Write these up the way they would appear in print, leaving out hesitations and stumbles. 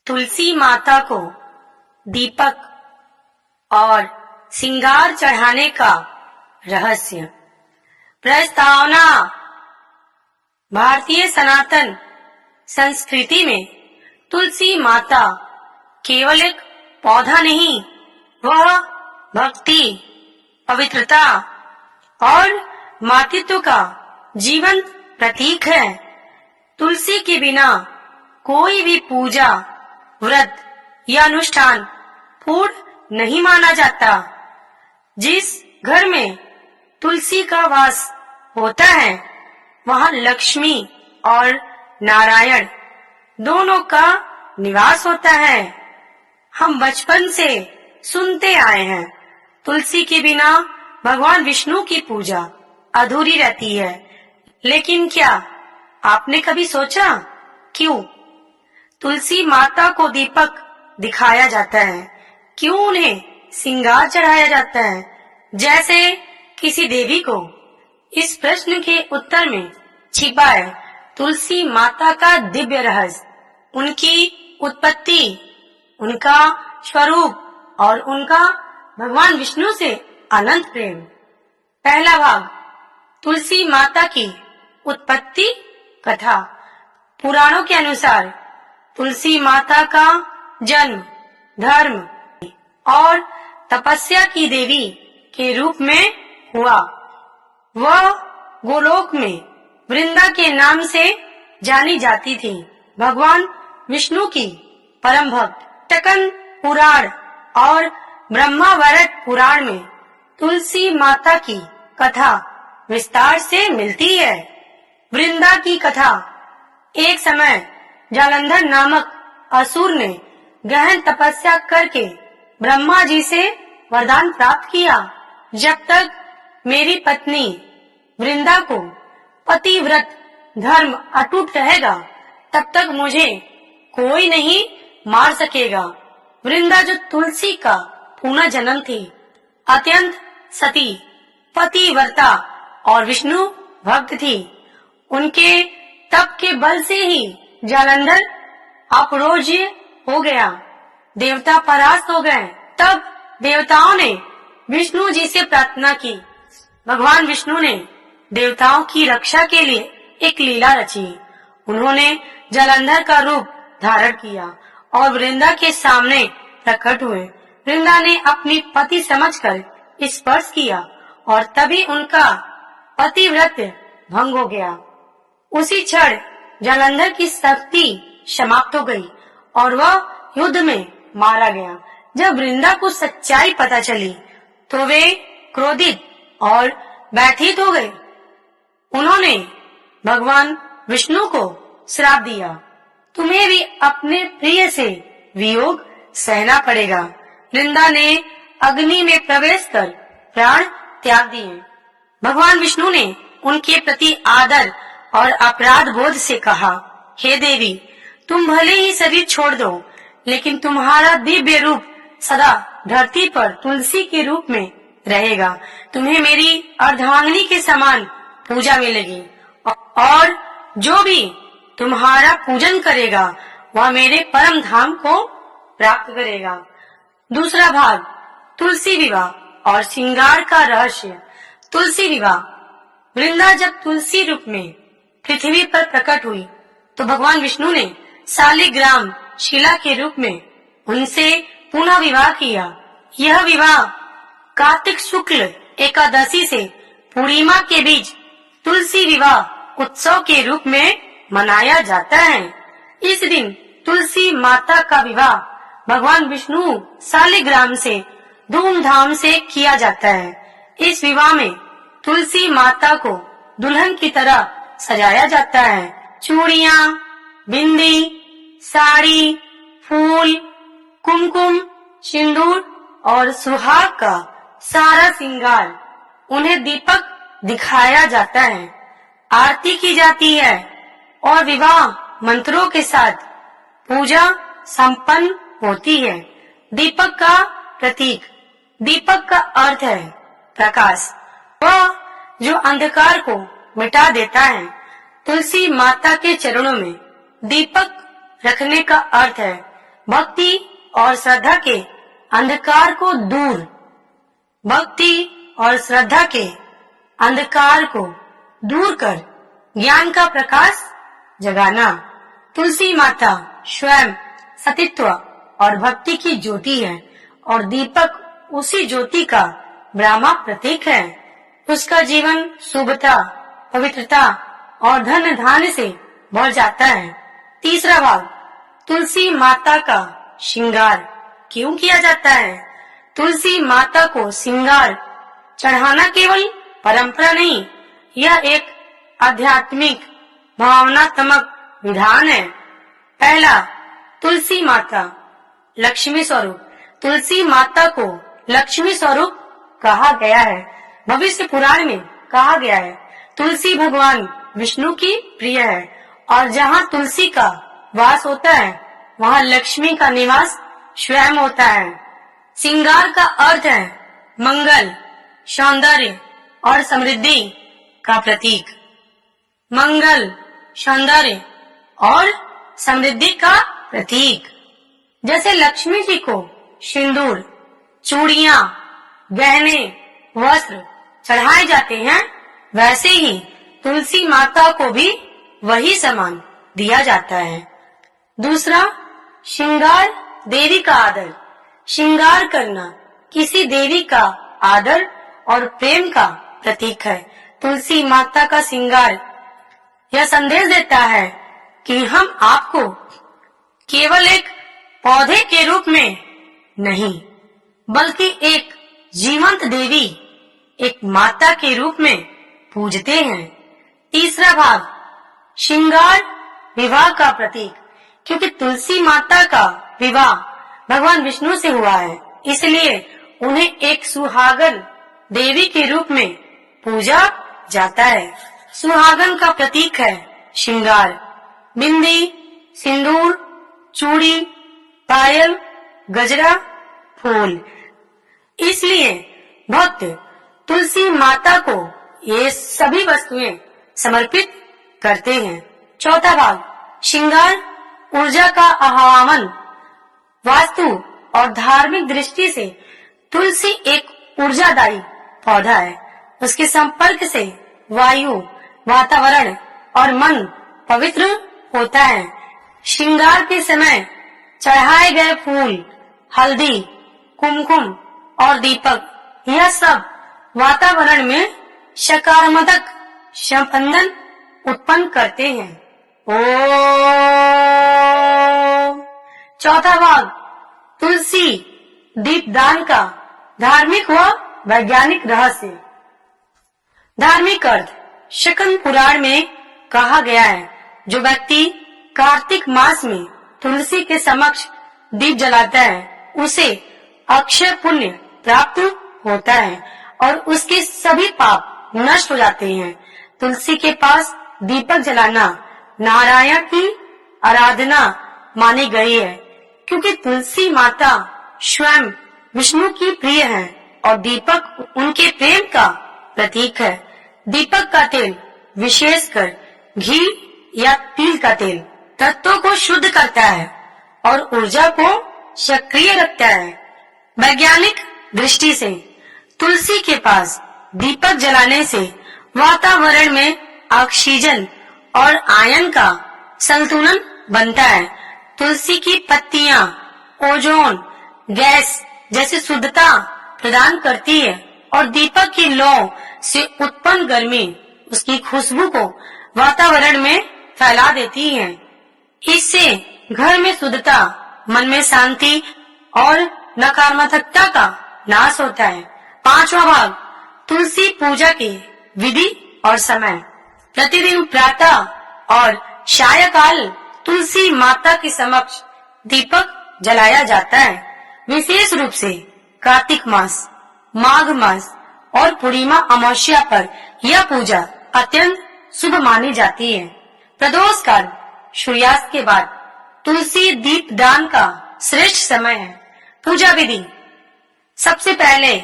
तुलसी माता को दीपक और श्रृंगार चढ़ाने का रहस्य। प्रस्तावना। भारतीय सनातन संस्कृति में तुलसी माता केवल एक पौधा नहीं, वह भक्ति, पवित्रता और मातृत्व का जीवंत प्रतीक है। तुलसी के बिना कोई भी पूजा, व्रत या अनुष्ठान पूर्ण नहीं माना जाता। जिस घर में तुलसी का वास होता है, वहाँ लक्ष्मी और नारायण दोनों का निवास होता है। हम बचपन से सुनते आए हैं, तुलसी के बिना भगवान विष्णु की पूजा अधूरी रहती है। लेकिन क्या आपने कभी सोचा क्यों तुलसी माता को दीपक दिखाया जाता है? क्यों उन्हें श्रृंगार चढ़ाया जाता है जैसे किसी देवी को? इस प्रश्न के उत्तर में छिपा है तुलसी माता का दिव्य रहस्य, उनकी उत्पत्ति, उनका स्वरूप और उनका भगवान विष्णु से अनंत प्रेम। पहला भाग, तुलसी माता की उत्पत्ति कथा। पुराणों के अनुसार तुलसी माता का जन्म धर्म और तपस्या की देवी के रूप में हुआ। वह गोलोक में वृंदा के नाम से जानी जाती थी। भगवान विष्णु की परम भक्त टकन पुराण और ब्रह्मावरत पुराण में तुलसी माता की कथा विस्तार से मिलती है। वृंदा की कथा। एक समय जालंधर नामक असुर ने गहन तपस्या करके ब्रह्मा जी से वरदान प्राप्त किया, जब तक मेरी पत्नी वृंदा को पतिव्रत धर्म अटूट रहेगा, तब तक मुझे कोई नहीं मार सकेगा। वृंदा जो तुलसी का पुनः जन्म थी, अत्यंत सती, पतिव्रता और विष्णु भक्त थी। उनके तप के बल से ही जालंधर अपरोज्य हो गया, देवता परास्त हो गए। तब देवताओं ने विष्णु जी से प्रार्थना की। भगवान विष्णु ने देवताओं की रक्षा के लिए एक लीला रची। उन्होंने जालंधर का रूप धारण किया और वृंदा के सामने प्रकट हुए। वृंदा ने अपनी पति समझकर स्पर्श किया और तभी उनका पतिव्रत भंग हो गया। उसी क्षण जालंधर की शक्ति समाप्त हो गई और वह युद्ध में मारा गया। जब वृंदा को सच्चाई पता चली तो वे क्रोधित और व्यथित हो गए। उन्होंने भगवान विष्णु को श्राप दिया, तुम्हें भी अपने प्रिय से वियोग सहना पड़ेगा। वृंदा ने अग्नि में प्रवेश कर प्राण त्याग दिए। भगवान विष्णु ने उनके प्रति आदर और अपराध बोध से कहा, हे देवी, तुम भले ही शरीर छोड़ दो, लेकिन तुम्हारा दिव्य रूप सदा धरती पर तुलसी के रूप में रहेगा। तुम्हें मेरी अर्धांगिनी के समान पूजा मिलेगी और जो भी तुम्हारा पूजन करेगा वह मेरे परम धाम को प्राप्त करेगा। दूसरा भाग, तुलसी विवाह और श्रृंगार का रहस्य। तुलसी विवाह। वृंदा जब तुलसी रूप में पृथ्वी पर प्रकट हुई तो भगवान विष्णु ने शालिग्राम शिला के रूप में उनसे पुनः विवाह किया। यह विवाह कार्तिक शुक्ल एकादशी से पूर्णिमा के बीच तुलसी विवाह उत्सव के रूप में मनाया जाता है। इस दिन तुलसी माता का विवाह भगवान विष्णु शालिग्राम से धूमधाम से किया जाता है। इस विवाह में तुलसी माता को दुल्हन की तरह सजाया जाता है। चूड़ियाँ, बिंदी, साड़ी, फूल, कुमकुम, सिंदूर और सुहाग का सारा श्रृंगार, उन्हें दीपक दिखाया जाता है, आरती की जाती है और विवाह मंत्रों के साथ पूजा संपन्न होती है। दीपक का प्रतीक। दीपक का अर्थ है प्रकाश, वह जो अंधकार को मिटा देता है। तुलसी माता के चरणों में दीपक रखने का अर्थ है भक्ति और श्रद्धा के अंधकार को दूर, भक्ति और श्रद्धा के अंधकार को दूर कर ज्ञान का प्रकाश जगाना। तुलसी माता स्वयं सतीत्व और भक्ति की ज्योति है और दीपक उसी ज्योति का ब्रह्मा प्रतीक है। उसका जीवन शुभता, पवित्रता और धन धान्य से भर जाता है। तीसरा भाग, तुलसी माता का श्रृंगार क्यों किया जाता है? तुलसी माता को श्रृंगार चढ़ाना केवल परंपरा नहीं, यह एक आध्यात्मिक भावनात्मक विधान है। पहला, तुलसी माता लक्ष्मी स्वरूप। तुलसी माता को लक्ष्मी स्वरूप कहा गया है। भविष्य पुराण में कहा गया है, तुलसी भगवान विष्णु की प्रिय है और जहाँ तुलसी का वास होता है वहाँ लक्ष्मी का निवास स्वयं होता है। श्रृंगार का अर्थ है मंगल, सौंदर्य और समृद्धि का प्रतीक। मंगल, सौंदर्य और समृद्धि का प्रतीक। जैसे लक्ष्मी जी को सिंदूर, चूड़ियां, गहने, वस्त्र चढ़ाए जाते हैं, वैसे ही तुलसी माता को भी वही सम्मान दिया जाता है। दूसरा, श्रृंगार देवी का आदर। श्रृंगार करना किसी देवी का आदर और प्रेम का प्रतीक है। तुलसी माता का श्रृंगार यह संदेश देता है कि हम आपको केवल एक पौधे के रूप में नहीं, बल्कि एक जीवंत देवी, एक माता के रूप में पूजते हैं। तीसरा भाग, श्रृंगार विवाह का प्रतीक। क्योंकि तुलसी माता का विवाह भगवान विष्णु से हुआ है, इसलिए उन्हें एक सुहागन देवी के रूप में पूजा जाता है। सुहागन का प्रतीक है श्रृंगार। बिंदी, सिंदूर, चूड़ी, पायल, गजरा, फूल। इसलिए भक्त तुलसी माता को ये सभी वस्तुएं समर्पित करते हैं। चौथा भाग, श्रृंगार ऊर्जा का आह्वान। वास्तु और धार्मिक दृष्टि से तुलसी एक ऊर्जादायी पौधा है। उसके संपर्क से वायु, वातावरण और मन पवित्र होता है। श्रृंगार के समय चढ़ाए गए फूल, हल्दी, कुमकुम और दीपक, यह सब वातावरण में सकारात्मक संबंधन उत्पन्न करते हैं। ओम। चौथा भाग, तुलसी दीपदान का धार्मिक व वैज्ञानिक रहस्य। धार्मिक अर्थ, शकन पुराण में कहा गया है, जो व्यक्ति कार्तिक मास में तुलसी के समक्ष दीप जलाता है उसे अक्षय पुण्य प्राप्त होता है और उसके सभी पाप नष्ट हो जाते हैं। तुलसी के पास दीपक जलाना नारायण की आराधना मानी गई है, क्योंकि तुलसी माता स्वयं विष्णु की प्रिय है और दीपक उनके प्रेम का प्रतीक है। दीपक का तेल, विशेषकर घी या तिल का तेल, तत्वों को शुद्ध करता है और ऊर्जा को सक्रिय रखता है। वैज्ञानिक दृष्टि से तुलसी के पास दीपक जलाने से वातावरण में ऑक्सीजन और आयन का संतुलन बनता है। तुलसी की पत्तियां ओजोन गैस जैसी शुद्धता प्रदान करती है और दीपक की लौ से उत्पन्न गर्मी उसकी खुशबू को वातावरण में फैला देती है। इससे घर में शुद्धता, मन में शांति और नकारात्मकता का नाश होता है। पांचवा भाग, तुलसी पूजा की विधि और समय। प्रतिदिन प्रातः और सायंकाल तुलसी माता के समक्ष दीपक जलाया जाता है। विशेष रूप से कार्तिक मास, माघ मास और पूर्णिमा अमावस्या पर यह पूजा अत्यंत शुभ मानी जाती है। प्रदोष काल, सूर्यास्त के बाद तुलसी दीप दान का श्रेष्ठ समय है। पूजा विधि, सबसे पहले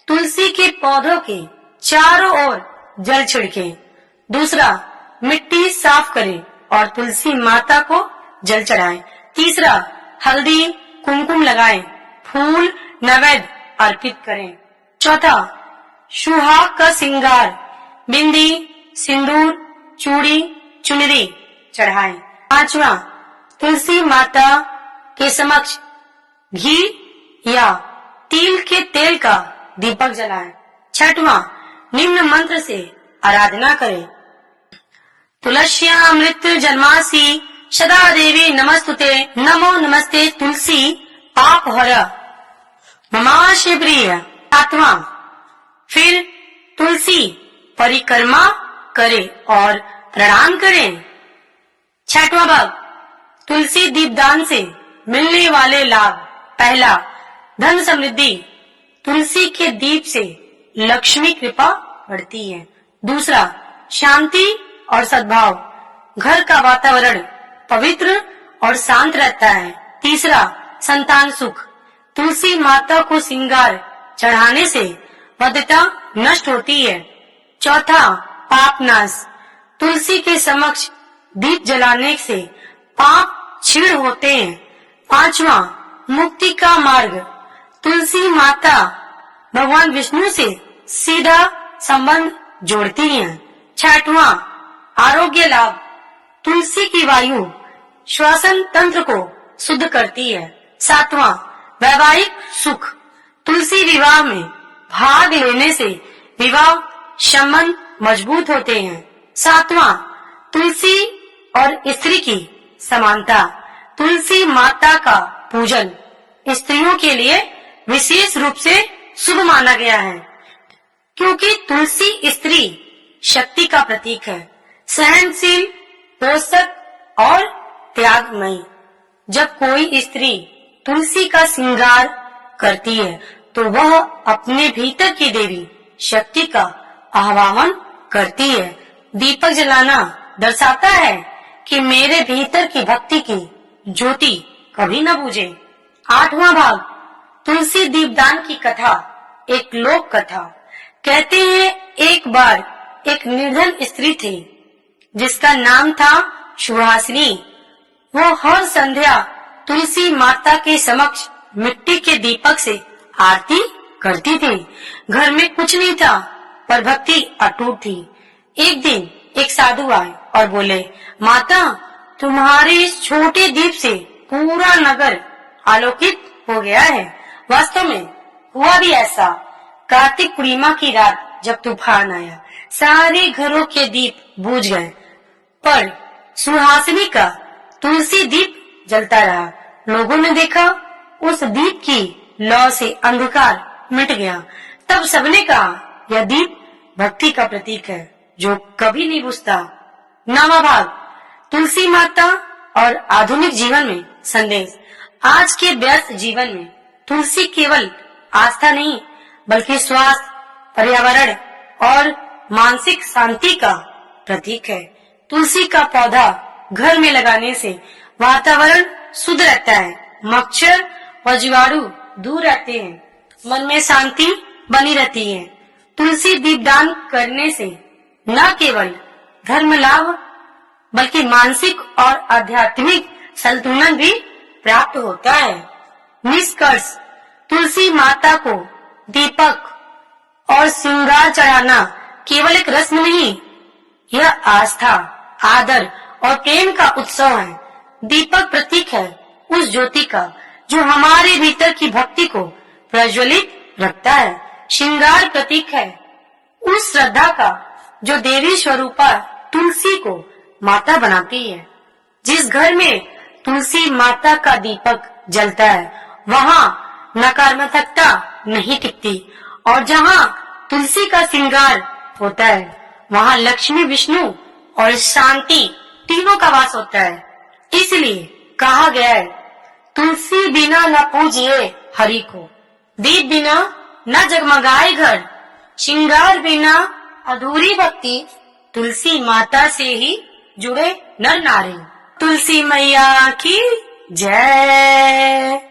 तुलसी के पौधों के चारों ओर जल छिड़के। दूसरा, मिट्टी साफ करें और तुलसी माता को जल चढ़ाएं। तीसरा, हल्दी कुमकुम लगाएं, फूल नैवेद्य अर्पित करें। चौथा, सुहाग का श्रृंगार, बिंदी, सिंदूर, चूड़ी, चुनरी चढ़ाएं। पांचवा, तुलसी माता के समक्ष घी या तिल के तेल का दीपक जलाएं। छठवां, निम्न मंत्र से आराधना करें। तुलस्यामृत जन्मासी सदा देवी नमस्तुते, नमो नमस्ते तुलसी पाप हर ममाशे प्रिय। सातवां, फिर तुलसी परिक्रमा करें और प्रणाम करें। छठवां भाग, तुलसी दीपदान से मिलने वाले लाभ। पहला, धन समृद्धि, तुलसी के दीप से लक्ष्मी कृपा बढ़ती है। दूसरा, शांति और सद्भाव, घर का वातावरण पवित्र और शांत रहता है। तीसरा, संतान सुख, तुलसी माता को श्रृंगार चढ़ाने से बद्धता नष्ट होती है। चौथा, पाप नाश, तुलसी के समक्ष दीप जलाने से पाप क्षीण होते हैं। पांचवा, मुक्ति का मार्ग, तुलसी माता भगवान विष्णु से सीधा संबंध जोड़ती हैं। छठवां, आरोग्य लाभ, तुलसी की वायु श्वसन तंत्र को शुद्ध करती है। सातवां, वैवाहिक सुख, तुलसी विवाह में भाग लेने से विवाह संबंध मजबूत होते हैं। सातवां, तुलसी और स्त्री की समानता, तुलसी माता का पूजन स्त्रियों के लिए विशेष रूप से शुभ माना गया है, क्योंकि तुलसी स्त्री शक्ति का प्रतीक है, सहनशील, पोषक और त्यागमयी। जब कोई स्त्री तुलसी का श्रृंगार करती है तो वह अपने भीतर की देवी शक्ति का आह्वान करती है। दीपक जलाना दर्शाता है कि मेरे भीतर की भक्ति की ज्योति कभी न बुझे। आठवां भाग, तुलसी दीपदान की कथा, एक लोक कथा। कहते हैं एक बार एक निर्धन स्त्री थी जिसका नाम था सुहासिनी। वो हर संध्या तुलसी माता के समक्ष मिट्टी के दीपक से आरती करती थी। घर में कुछ नहीं था पर भक्ति अटूट थी। एक दिन एक साधु आए और बोले, माता, तुम्हारे इस छोटे दीप से पूरा नगर आलोकित हो गया है। वास्तव में हुआ भी ऐसा। कार्तिक पूर्णिमा की रात जब तूफान आया, सारे घरों के दीप बुझ गए, पर सुहासिनी का तुलसी दीप जलता रहा। लोगों ने देखा उस दीप की लौ से अंधकार मिट गया। तब सबने कहा, यह दीप भक्ति का प्रतीक है जो कभी नहीं बुझता। नवा भाग, तुलसी माता और आधुनिक जीवन में संदेश। आज के व्यस्त जीवन में तुलसी केवल आस्था नहीं बल्कि स्वास्थ्य, पर्यावरण और मानसिक शांति का प्रतीक है। तुलसी का पौधा घर में लगाने से वातावरण शुद्ध रहता है, मच्छर व जीवाणु दूर रहते हैं, मन में शांति बनी रहती है। तुलसी दीपदान करने से न केवल धर्म लाभ बल्कि मानसिक और आध्यात्मिक संतुलन भी प्राप्त होता है। निष्कर्ष, तुलसी माता को दीपक और श्रृंगार चढ़ाना केवल एक रस्म नहीं, यह आस्था, आदर और प्रेम का उत्सव है। दीपक प्रतीक है उस ज्योति का जो हमारे भीतर की भक्ति को प्रज्वलित रखता है। श्रृंगार प्रतीक है उस श्रद्धा का जो देवी स्वरूपा तुलसी को माता बनाती है। जिस घर में तुलसी माता का दीपक जलता है वहाँ नकारात्मकता नहीं टिकती, और जहाँ तुलसी का श्रृंगार होता है वहाँ लक्ष्मी, विष्णु और शांति तीनों का वास होता है। इसलिए कहा गया है, तुलसी बिना न पूजिए हरि को, दीप बिना न जगमगाए घर, श्रृंगार बिना अधूरी भक्ति, तुलसी माता से ही जुड़े नर नारी। तुलसी मैया की जय।